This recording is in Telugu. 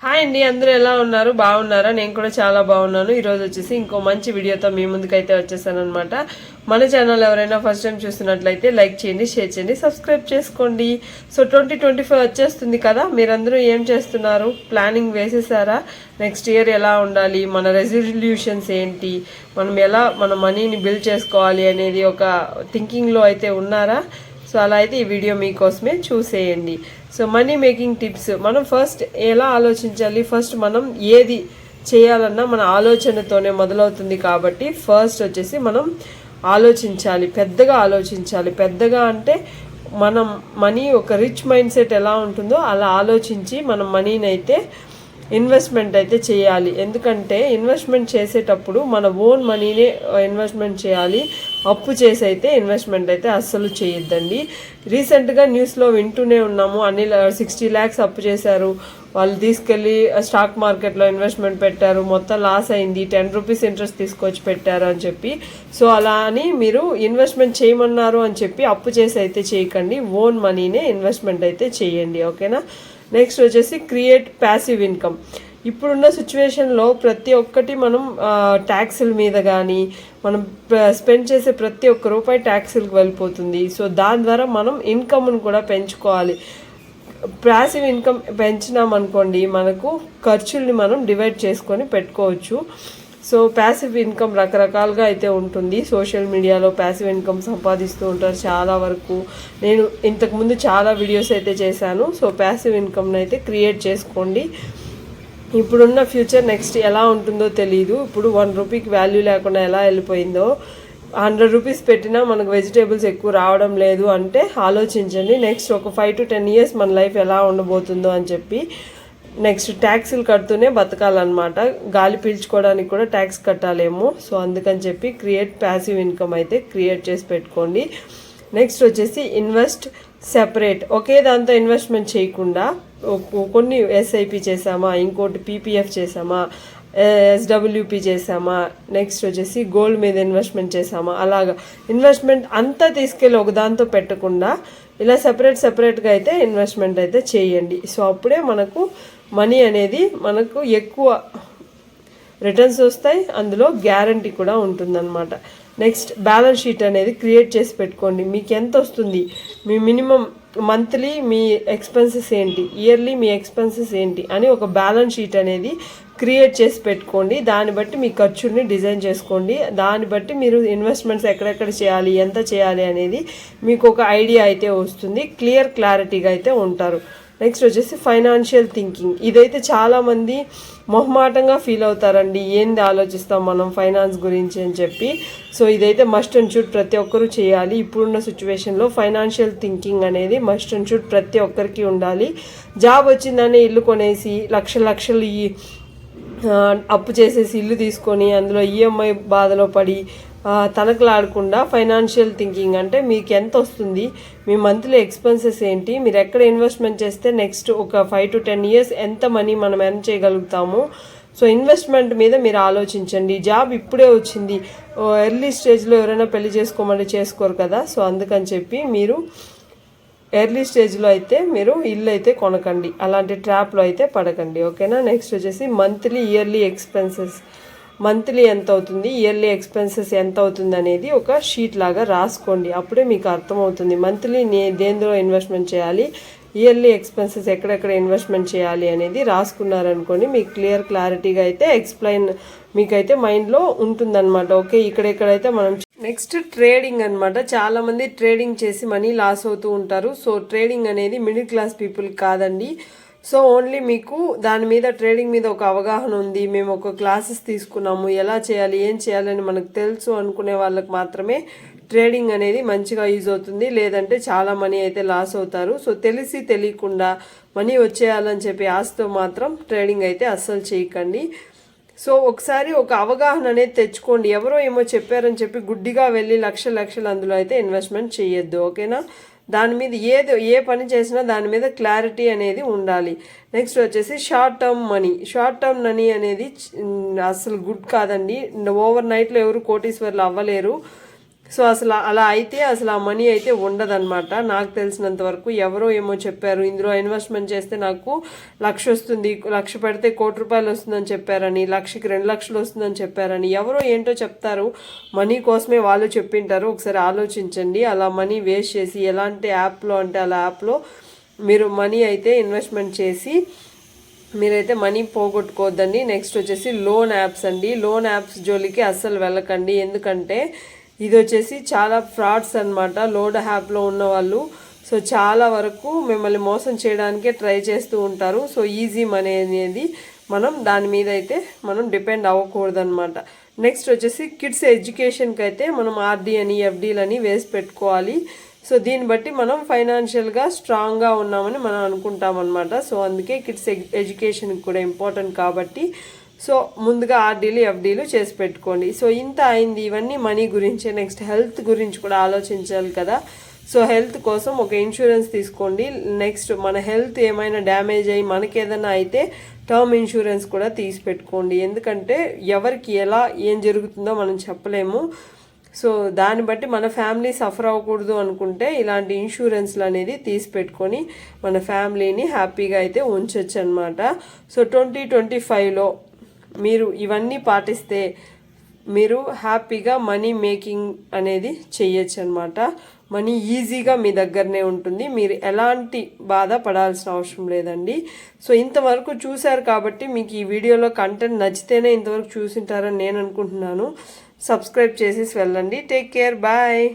హాయ్ అండి, అందరూ ఎలా ఉన్నారు? బాగున్నారా? నేను కూడా చాలా బాగున్నాను. ఈరోజు వచ్చేసి ఇంకో మంచి వీడియోతో మీ ముందుకైతే వచ్చేసాను అనమాట. మన ఛానల్ ఎవరైనా ఫస్ట్ టైం చూస్తున్నట్లయితే లైక్ చేయండి, షేర్ చేయండి, సబ్స్క్రైబ్ చేసుకోండి. సో 2025 వచ్చేస్తుంది కదా, మీరందరూ ఏం చేస్తున్నారు? ప్లానింగ్ వేసేసారా? నెక్స్ట్ ఇయర్ ఎలా ఉండాలి, మన రెజల్యూషన్స్ ఏంటి, మనం ఎలా మన మనీని బిల్డ్ చేసుకోవాలి అనేది ఒక థింకింగ్లో అయితే ఉన్నారా? సో అలా అయితే ఈ వీడియో మీకోసమే చూసేయండి. సో మనీ మేకింగ్ టిప్స్ మనం ఫస్ట్ ఎలా ఆలోచించాలి, ఫస్ట్ మనం ఏది చేయాలన్నా మన ఆలోచనతోనే మొదలవుతుంది. కాబట్టి ఫస్ట్ వచ్చేసి మనం ఆలోచించాలి, పెద్దగా ఆలోచించాలి. పెద్దగా అంటే మనం మనీ ఒక రిచ్ మైండ్ సెట్ ఎలా ఉంటుందో అలా ఆలోచించి మనం మనీని అయితే ఇన్వెస్ట్మెంట్ అయితే చేయాలి. ఎందుకంటే ఇన్వెస్ట్మెంట్ చేసేటప్పుడు మన ఓన్ మనీనే ఇన్వెస్ట్మెంట్ చేయాలి. అప్పు చేసి అయితే ఇన్వెస్ట్మెంట్ అయితే అస్సలు చేయొద్దండి. రీసెంట్గా న్యూస్లో వింటూనే ఉన్నాము, అన్ని 60 lakhs అప్పు చేశారు. వాళ్ళు తీసుకెళ్ళి స్టాక్ మార్కెట్లో ఇన్వెస్ట్మెంట్ పెట్టారు, మొత్తం లాస్ అయింది. 10 రూపీస్ ఇంట్రెస్ట్ తీసుకొచ్చి పెట్టారు అని చెప్పి. సో అలా అని మీరు ఇన్వెస్ట్మెంట్ చేయమన్నారు అని చెప్పి అప్పు చేసి అయితే చేయకండి. ఓన్ మనీనే ఇన్వెస్ట్మెంట్ అయితే చేయండి, ఓకేనా. నెక్స్ట్ వచ్చేసి క్రియేట్ ప్యాసివ్ ఇన్కమ్. ఇప్పుడున్న సిచ్యువేషన్లో ప్రతి ఒక్కటి మనం ట్యాక్సుల మీద కానీ మనం స్పెండ్ చేసే ప్రతి ఒక్క రూపాయి ట్యాక్సులకు వెళ్ళిపోతుంది. సో దాని ద్వారా మనం ఇన్కమ్ను కూడా పెంచుకోవాలి. ప్యాసివ్ ఇన్కమ్ పెంచినామనుకోండి, మనకు ఖర్చుల్ని మనం డివైడ్ చేసుకొని పెట్టుకోవచ్చు. సో ప్యాసివ్ ఇన్కమ్ రకరకాలుగా అయితే ఉంటుంది. సోషల్ మీడియాలో ప్యాసివ్ ఇన్కమ్ సంపాదిస్తూ ఉంటారు చాలా వరకు. నేను ఇంతకుముందు చాలా వీడియోస్ అయితే చేశాను. సో ప్యాసివ్ ఇన్కమ్ని అయితే క్రియేట్ చేసుకోండి. ఇప్పుడున్న ఫ్యూచర్ నెక్స్ట్ ఎలా ఉంటుందో తెలియదు. ఇప్పుడు 1 రూపీకి వాల్యూ లేకుండా ఎలా వెళ్ళిపోయిందో, 100 రూపీస్ పెట్టినా మనకు వెజిటేబుల్స్ ఎక్కువ రావడం లేదు అంటే ఆలోచించండి. నెక్స్ట్ ఒక 5 to 10 years మన లైఫ్ ఎలా ఉండబోతుందో అని చెప్పి. నెక్స్ట్ ట్యాక్సులు కడుతూనే బతకాలన్నమాట. గాలి పీల్చుకోవడానికి కూడా ట్యాక్స్ కట్టాలేమో. సో అందుకని చెప్పి క్రియేట్ ప్యాసివ్ ఇన్కమ్ అయితే క్రియేట్ చేసి పెట్టుకోండి. నెక్స్ట్ వచ్చేసి ఇన్వెస్ట్ సెపరేట్. ఒకే దాంతో ఇన్వెస్ట్మెంట్ చేయకుండా కొన్ని ఎస్ఐపి చేసామా, ఇంకోటి పీపీఎఫ్ చేసామా, ఎస్డబ్ల్యూపి చేసామా, నెక్స్ట్ వచ్చేసి గోల్డ్ మీద ఇన్వెస్ట్మెంట్ చేసామా, అలాగా ఇన్వెస్ట్మెంట్ అంతా తీసుకెళ్ళి ఒక దాంతో పెట్టకుండా ఇలా సెపరేట్గా అయితే ఇన్వెస్ట్మెంట్ అయితే చేయండి. సో అప్పుడే మనకు మనీ అనేది మనకు ఎక్కువ రిటర్న్స్ వస్తాయి, అందులో గ్యారంటీ కూడా ఉంటుందన్నమాట. నెక్స్ట్ బ్యాలెన్స్ షీట్ అనేది క్రియేట్ చేసి పెట్టుకోండి. మీకు ఎంత వస్తుంది, మీ మినిమం మంత్లీ మీ ఎక్స్పెన్సెస్ ఏంటి, ఇయర్లీ మీ ఎక్స్పెన్సెస్ ఏంటి అని ఒక బ్యాలెన్స్ షీట్ అనేది క్రియేట్ చేసి పెట్టుకోండి. దాన్ని బట్టి మీ ఖర్చుని డిజైన్ చేసుకోండి. దాన్ని బట్టి మీరు ఇన్వెస్ట్మెంట్స్ ఎక్కడెక్కడ చేయాలి, ఎంత చేయాలి అనేది మీకు ఒక ఐడియా అయితే వస్తుంది. క్లారిటీగా అయితే ఉంటారు. నెక్స్ట్ వచ్చేసి ఫైనాన్షియల్ థింకింగ్. ఇదైతే చాలామంది మొహమాటంగా ఫీల్ అవుతారండి, ఏంది ఆలోచిస్తాం మనం ఫైనాన్స్ గురించి అని చెప్పి. సో ఇదైతే మస్ట్ అండ్ షుడ్ ప్రతి ఒక్కరూ చేయాలి. ఇప్పుడున్న సిచ్యువేషన్లో ఫైనాన్షియల్ థింకింగ్ అనేది మస్ట్ అండ్ షుడ్ ప్రతి ఒక్కరికి ఉండాలి. జాబ్ వచ్చిందని ఇల్లు కొనేసి లక్షలు అప్పు చేసేసి ఇల్లు తీసుకొని అందులో ఈఎంఐ బాధలో పడి తనకలాడకుండా ఫైనాన్షియల్ థింకింగ్ అంటే మీకు ఎంత వస్తుంది, మీ మంత్లీ ఎక్స్పెన్సెస్ ఏంటి, మీరు ఎక్కడ ఇన్వెస్ట్మెంట్ చేస్తే నెక్స్ట్ ఒక 5 to 10 years ఎంత మనీ మనం ఎర్న్ చేయగలుగుతాము. సో ఇన్వెస్ట్మెంట్ మీద మీరు ఆలోచించండి. జాబ్ ఇప్పుడే వచ్చింది, ఎర్లీ స్టేజ్లో ఎవరైనా పెళ్లి చేసుకోమంటే చేసుకోరు కదా. సో అందుకని చెప్పి మీరు ఎర్లీ స్టేజ్లో అయితే మీరు ఇల్లు అయితే కొనకండి, అలాంటి ట్రాప్లో అయితే పడకండి, ఓకేనా. నెక్స్ట్ వచ్చేసి ఇయర్లీ ఎక్స్పెన్సెస్, మంత్లీ ఎంత అవుతుంది, ఇయర్లీ ఎక్స్పెన్సెస్ ఎంత అవుతుంది అనేది ఒక షీట్ లాగా రాసుకోండి. అప్పుడే మీకు అర్థమవుతుంది మంత్లీ దేంట్లో ఇన్వెస్ట్మెంట్ చేయాలి, ఇయర్లీ ఎక్స్పెన్సెస్ ఎక్కడెక్కడ ఇన్వెస్ట్మెంట్ చేయాలి అనేది రాసుకున్నారనుకోండి, మీకు క్లారిటీగా అయితే ఎక్స్ప్లెయిన్ మీకైతే మైండ్లో ఉంటుందన్నమాట. ఓకే, ఇక్కడెక్కడైతే మనం నెక్స్ట్ ట్రేడింగ్ అనమాట. చాలామంది ట్రేడింగ్ చేసి మనీ లాస్ అవుతూ ఉంటారు. సో ట్రేడింగ్ అనేది మిడిల్ క్లాస్ పీపుల్ కాదండి. సో ఓన్లీ మీకు దాని మీద ట్రేడింగ్ మీద ఒక అవగాహన ఉంది, మేము ఒక క్లాసెస్ తీసుకున్నాము, ఎలా చేయాలి ఏం చేయాలని మనకు తెలుసు అనుకునే వాళ్ళకి మాత్రమే ట్రేడింగ్ అనేది మంచిగా యూజ్ అవుతుంది. లేదంటే చాలా మనీ అయితే లాస్ అవుతారు. సో తెలిసి తెలియకుండా మనీ వచ్చేయాలని చెప్పి ఆశతో మాత్రం ట్రేడింగ్ అయితే అస్సలు చేయకండి. సో ఒకసారి ఒక అవగాహన అనేది తెచ్చుకోండి. ఎవరో ఏమో చెప్పారని చెప్పి గుడ్డిగా వెళ్ళి లక్షలు అందులో అయితే ఇన్వెస్ట్మెంట్ చేయొద్దు, ఓకేనా. దాని మీద ఏ పని చేసినా దాని మీద క్లారిటీ అనేది ఉండాలి. నెక్స్ట్ వచ్చేసి షార్ట్ టర్మ్ మనీ అనేది అసలు గుడ్ కాదండి. ఓవర్ నైట్లో ఎవరు కోటీశ్వర్లు అవ్వలేరు. సో అసలు అలా అయితే అసలు ఆ మనీ అయితే ఉండదన్నమాట. నాకు తెలిసినంత వరకు ఎవరో ఏమో చెప్పారు, ఇందులో ఇన్వెస్ట్మెంట్ చేస్తే నాకు 1,00,000 వస్తుంది, 1,00,000 పెడితే ₹1,00,000 వస్తుందని చెప్పారని, 1,00,000కి 2,00,000 వస్తుందని చెప్పారని ఎవరో ఏంటో చెప్తారు. మనీ కోసమే వాళ్ళు చెప్పింటారు. ఒకసారి ఆలోచించండి. అలా మనీ వేస్ట్ చేసి ఎలాంటి యాప్లో అంటే అలా యాప్లో మీరు మనీ అయితే ఇన్వెస్ట్మెంట్ చేసి మీరైతే మనీ పోగొట్టుకోవద్దండి. నెక్స్ట్ వచ్చేసి లోన్ యాప్స్ అండి. లోన్ యాప్స్ జోలికి అస్సలు వెళ్ళకండి. ఎందుకంటే ఇది వచ్చేసి చాలా ఫ్రాడ్స్ అనమాట. లోన్ యాప్లో ఉన్న వాళ్ళు సో చాలా వరకు మిమ్మల్ని మోసం చేయడానికే ట్రై చేస్తూ ఉంటారు. సో ఈజీ మనీ అనేది మనం దాని మీద అయితే మనం డిపెండ్ అవ్వకూడదనమాట. నెక్స్ట్ వచ్చేసి కిడ్స్ ఎడ్యుకేషన్కి అయితే మనం ఆర్డీ అని ఎఫ్డీలని వేసి పెట్టుకోవాలి. సో దీన్ని బట్టి మనం ఫైనాన్షియల్గా స్ట్రాంగ్గా ఉన్నామని మనం అనుకుంటాం అనమాట. సో అందుకే కిడ్స్ ఎడ్యుకేషన్కి కూడా ఇంపార్టెంట్ కాబట్టి సో ముందుగా ఆర్డీలు ఎఫ్డీలు చేసి పెట్టుకోండి. సో ఇంత అయింది ఇవన్నీ మనీ గురించి. నెక్స్ట్ హెల్త్ గురించి కూడా ఆలోచించాలి కదా. సో హెల్త్ కోసం ఒక ఇన్సూరెన్స్ తీసుకోండి. నెక్స్ట్ మన హెల్త్ ఏమైనా డ్యామేజ్ అయ్యి మనకి ఏదైనా అయితే టర్మ్ ఇన్సూరెన్స్ కూడా తీసి పెట్టుకోండి. ఎందుకంటే ఎవరికి ఎలా ఏం జరుగుతుందో మనం చెప్పలేము. సో దాన్ని బట్టి మన ఫ్యామిలీ సఫర్ అవ్వకూడదు అనుకుంటే ఇలాంటి ఇన్సూరెన్స్లు అనేది తీసి పెట్టుకొని మన ఫ్యామిలీని హ్యాపీగా అయితే ఉంచవచ్చు అనమాట. సో 2025లో మీరు ఇవన్నీ పాటిస్తే మీరు హ్యాపీగా మనీ మేకింగ్ అనేది చెయ్యొచ్చు అనమాట. మనీ ఈజీగా మీ దగ్గరనే ఉంటుంది. మీరు ఎలాంటి బాధ పడాల్సిన అవసరం లేదండి. సో ఇంతవరకు చూశారు కాబట్టి మీకు ఈ వీడియోలో కంటెంట్ నచ్చితేనే ఇంతవరకు చూసింటారని నేను అనుకుంటున్నాను. సబ్స్క్రైబ్ చేసేసి వెళ్ళండి. Take care, bye.